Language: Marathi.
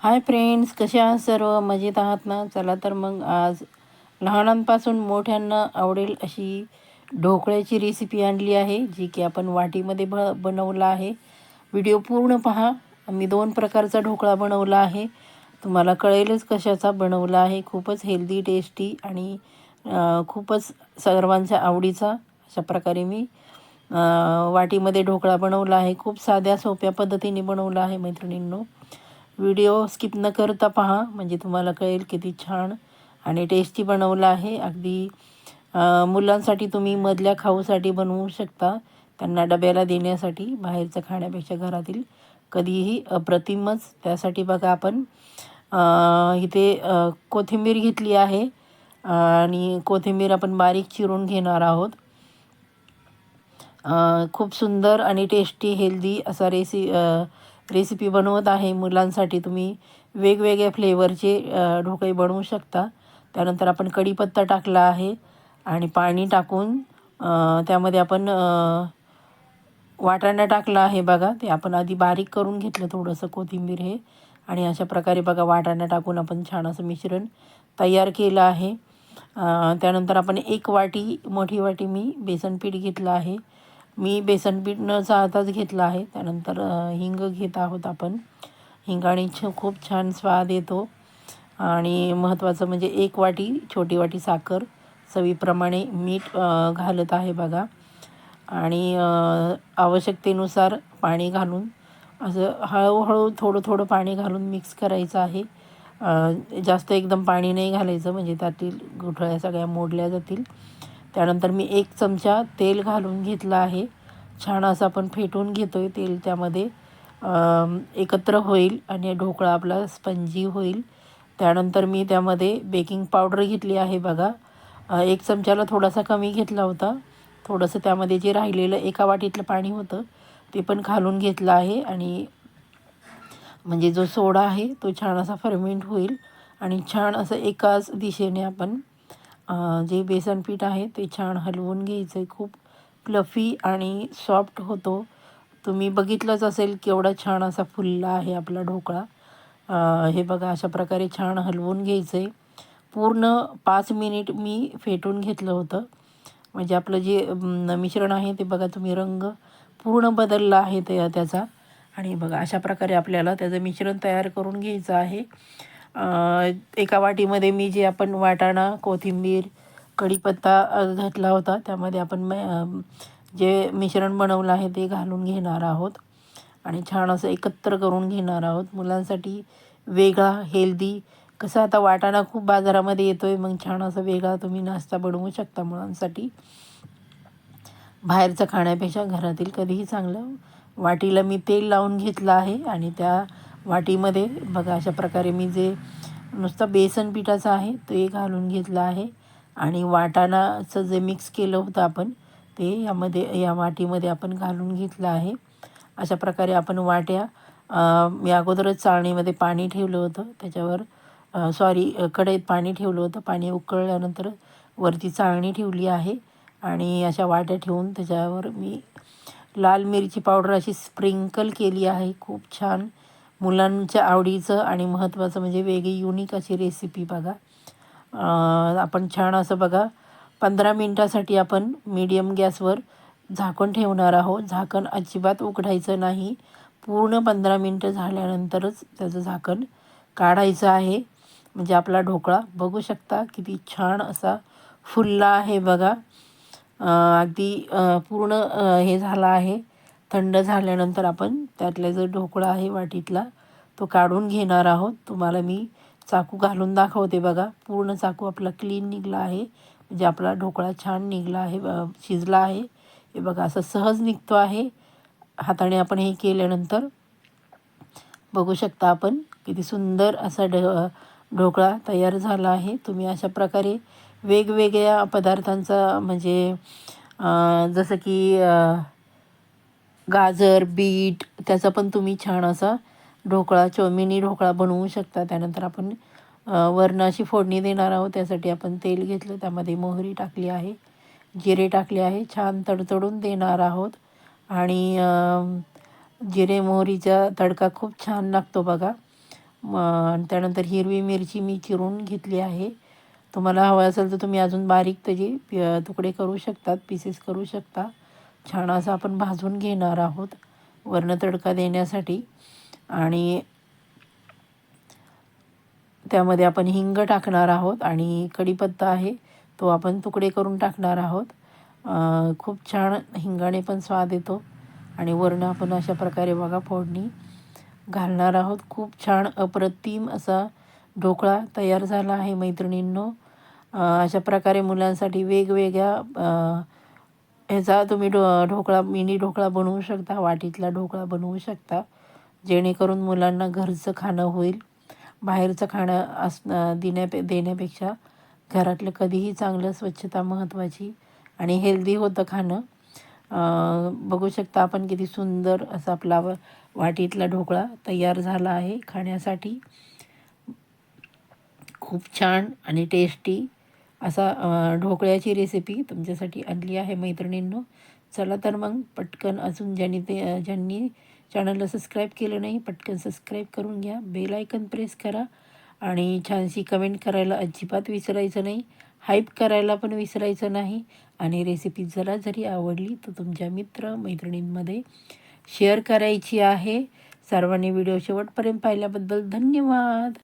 हाय फ्रेंड्स, कसे आहात सर्व? मजेत आहात ना? चला तर मग आज लहानांपासून मोठ्यांना आवडेल अशी ढोकळ्याची रेसिपी आणली आहे, जी की आपण वाटीमध्ये बनवला आहे. व्हिडिओ पूर्ण पहा. मी 2 प्रकारचा ढोकळा बनवला आहे. तुम्हाला कळेलच कशाचा बनवला आहे. खूपच हेल्दी, टेस्टी आणि खूपच सर्वांच्या आवडीचा अशा प्रकारे मी वाटीमध्ये ढोकळा बनवला आहे. खूप साध्या सोप्या पद्धतीने बनवला आहे मैत्रिणींनो. व्हिडिओ स्किप न करता पहा, म्हणजे तुम्हाला कळेल किती छान आणि टेस्टी बनवला आहे. अगदी मुलांसाठी तुम्ही मधल्या खाऊसाठी बनवू शकता. त्यांना डब्याला देण्यासाठी बाहेरचं खाण्यापेक्षा घरातील कधीही अप्रतिमच. त्यासाठी बघा आपण इथे कोथिंबीर घेतली आहे आणि कोथिंबीर आपण बारीक चिरून घेणार आहोत. खूप सुंदर आणि टेस्टी हेल्दी असा रेसिपी बनवत आहे. मुलांसाठी तुम्ही वेगवेगळ्या फ्लेवरचे ढोकळे बनवू शकता. त्यानंतर आपण कढीपत्ता टाकला आहे आणि पाणी टाकून त्यामध्ये आपण वाटाणा टाकला आहे बघा. ते आपण आधी बारीक करून घेतलं थोडंसं कोथिंबीर हे, आणि अशा प्रकारे बघा वाटाणा टाकून आपण छान असं मिश्रण तयार केलं आहे. त्यानंतर आपण मोठी वाटी मी बेसन पीठ घेतलं आहे. मी बेसन पीठ न चाळताच घेतलं आहे. त्यानंतर हिंग घेत आहोत आपण. हिंगाने खूप छान स्वाद येतो. आणि महत्त्वाचं म्हणजे 1 वाटी छोटी वाटी साखर, चवीप्रमाणे मीठ घालत आहे बघा. आणि आवश्यकतेनुसार पाणी घालून असं हळूहळू थोडं थोडं पाणी घालून मिक्स करायचं आहे. जास्त एकदम पाणी नाही घालायचं, म्हणजे त्यातील गुठळ्या सगळ्या मोडल्या जातील. त्यानंतर मी 1 चमचा तेल घालून घेतलं आहे. छान असं आपण फेटून घेतो आहे तेल त्यामध्ये. एकत्र होईल आणि ढोकळा आपला स्पंजी होईल. त्यानंतर मी त्यामध्ये बेकिंग पावडर घेतली आहे बघा. 1 चमच्याला थोडासा कमी घेतला होता. थोडंसं त्यामध्ये जे राहिलेलं 1 वाटीतलं पाणी होतं ते पण घालून घेतलं आहे. आणि म्हणजे जो सोडा आहे तो छान असा फर्मेंट होईल आणि छान असं एकाच दिशेने आपण जे बेसन पीठ आहे ते छान हलवून घ्यायचं आहे. खूप फ्लफी आणि सॉफ्ट होतो. तुम्ही बघितलंच असेल केवढा छान असा फुलला आहे आपला ढोकळा. हे बघा अशा प्रकारे छान हलवून घ्यायचं आहे. पूर्ण 5 मिनिट मी फेटून घेतलं होतं. म्हणजे आपलं जे मिश्रण आहे ते बघा तुम्ही रंग पूर्ण बदलला आहे त्याचा. आणि बघा अशा प्रकारे आपल्याला त्याचं मिश्रण तयार करून घ्यायचं आहे. एका वाटीमध्ये मी जे आपण वाटाणा, कोथिंबीर, कढीपत्ता घातला होता त्यामध्ये आपण जे मिश्रण बनवलं आहे ते घालून घेणार आहोत आणि छान असं एकत्र करून घेणार आहोत. मुलांसाठी वेगळा हेल्दी कसं, आता वाटाणा खूप बाजारामध्ये येतो आहे, मग छान असं वेगळा तुम्ही नाश्ता बनवू शकता मुलांसाठी. बाहेरचं खाण्यापेक्षा घरातील कधीही चांगलं. वाटीला मी तेल लावून घेतलं आहे आणि त्या वाटीमध्ये बघा अशा प्रकारे मी जे नुसतं बेसन पिठाचं आहे ते घालून घेतलं आहे आणि वाटाणाचं जे मिक्स केलं होतं आपण ते या वाटीमध्ये आपण घालून घेतलं आहे. अशा प्रकारे आपण वाट्या मी अगोदरच चाळणीमध्ये पाणी ठेवलं होतं, त्याच्यावर कढईत पाणी ठेवलं होतं. पाणी उकळल्यानंतर वरती चाळणी ठेवली आहे आणि अशा वाट्या ठेवून त्याच्यावर मी लाल मिरची पावडर अशी स्प्रिंकल केली आहे. खूप छान मुलांच्या आवडीचं आणि महत्त्वाचं म्हणजे वेगळी युनिक अशी रेसिपी बघा. आपण छान असं बघा 15 मिनटासाठी आपण मीडियम गॅसवर झाकण ठेवणार आहोत. झाकण अजिबात उघडायचं नाही. पूर्ण 15 मिनटं झाल्यानंतरच त्याचं झाकण काढायचं आहे. म्हणजे आपला ढोकळा बघू शकता किती छान असा फुलला आहे बघा. अगदी पूर्ण हे झाला आहे. थंड झाल्यानंतर आपण त्यातला जो ढोकळा आहे वाटीतला तो काढून घेणार आहोत. तुम्हाला मी चाकू घालून दाखवते बघा. पूर्ण चाकू आपला क्लीन निघला आहे, म्हणजे आपला ढोकळा छान निघला आहे, शिजला आहे. हे बघा असं सहज निघतो आहे हाताने आपण हे केल्यानंतर. बघू शकता आपण किती सुंदर असा ढोकळा तयार झाला आहे. तुम्ही अशा प्रकारे वेगवेगळ्या पदार्थांचा म्हणजे जसं की गाजर, बीट त्याचा पण तुम्ही छान असा मिनी ढोकळा बनवू शकता. त्यानंतर आपण वरनं अशी फोडणी देणार आहोत. त्यासाठी आपण तेल घेतलं, त्यामध्ये मोहरी टाकली आहे, जिरे टाकले आहे, छान तडतडून देणार आहोत. आणि जिरे मोहरीचा तडका खूप छान लागतो बघा. त्यानंतर हिरवी मिरची मी चिरून घेतली आहे. तुम्हाला हवं असेल तर तुम्ही अजून बारीक त्याचे तुकडे करू शकतात, पीसेस करू शकता. छान असं आपण भाजून घेणार आहोत वरनं तडका देण्यासाठी. आणि त्यामध्ये आपण हिंग टाकणार आहोत आणि कढीपत्ता आहे तो आपण तुकडे करून टाकणार आहोत. खूप छान हिंगाने पण स्वाद येतो. आणि वरनं आपण अशा प्रकारे बघा फोडणी घालणार आहोत. खूप छान अप्रतिम असा ढोकळा तयार झाला आहे मैत्रिणींनो. अशा प्रकारे मुलांसाठी वेगवेगळ्या ह्याचा तुम्ही ढोकळा, मिनी ढोकळा बनवू शकता, वाटीतला ढोकळा बनवू शकता, जेणेकरून मुलांना घरचं खाणं होईल. बाहेरचं खाणं देण्यापेक्षा घरातलं कधीही चांगलं, स्वच्छता महत्त्वाची आणि हेल्दी होतं खाणं. बघू शकता आपण किती सुंदर असा आपला वाटीतला ढोकळा तयार झाला आहे खाण्यासाठी. खूप छान आणि टेस्टी असा ढोकळ्याची रेसिपी तुमच्यासाठी आणली आहे मैत्रिणींनो. चला तर मग पटकन अजून ज्यांनी चॅनलला सबस्क्राईब केलं नाही पटकन सबस्क्राईब करून घ्या, बेल आयकन प्रेस करा आणि छानशी कमेंट करायला अजिबात विसरायचं नाही, हाईप करायला पण विसरायचं नाही. आणि रेसिपी जरी आवडली तर तुमच्या मैत्रिणींमध्ये शेअर करायची आहे. सर्वांनी व्हिडिओ शेवटपर्यंत पाहिल्याबद्दल धन्यवाद.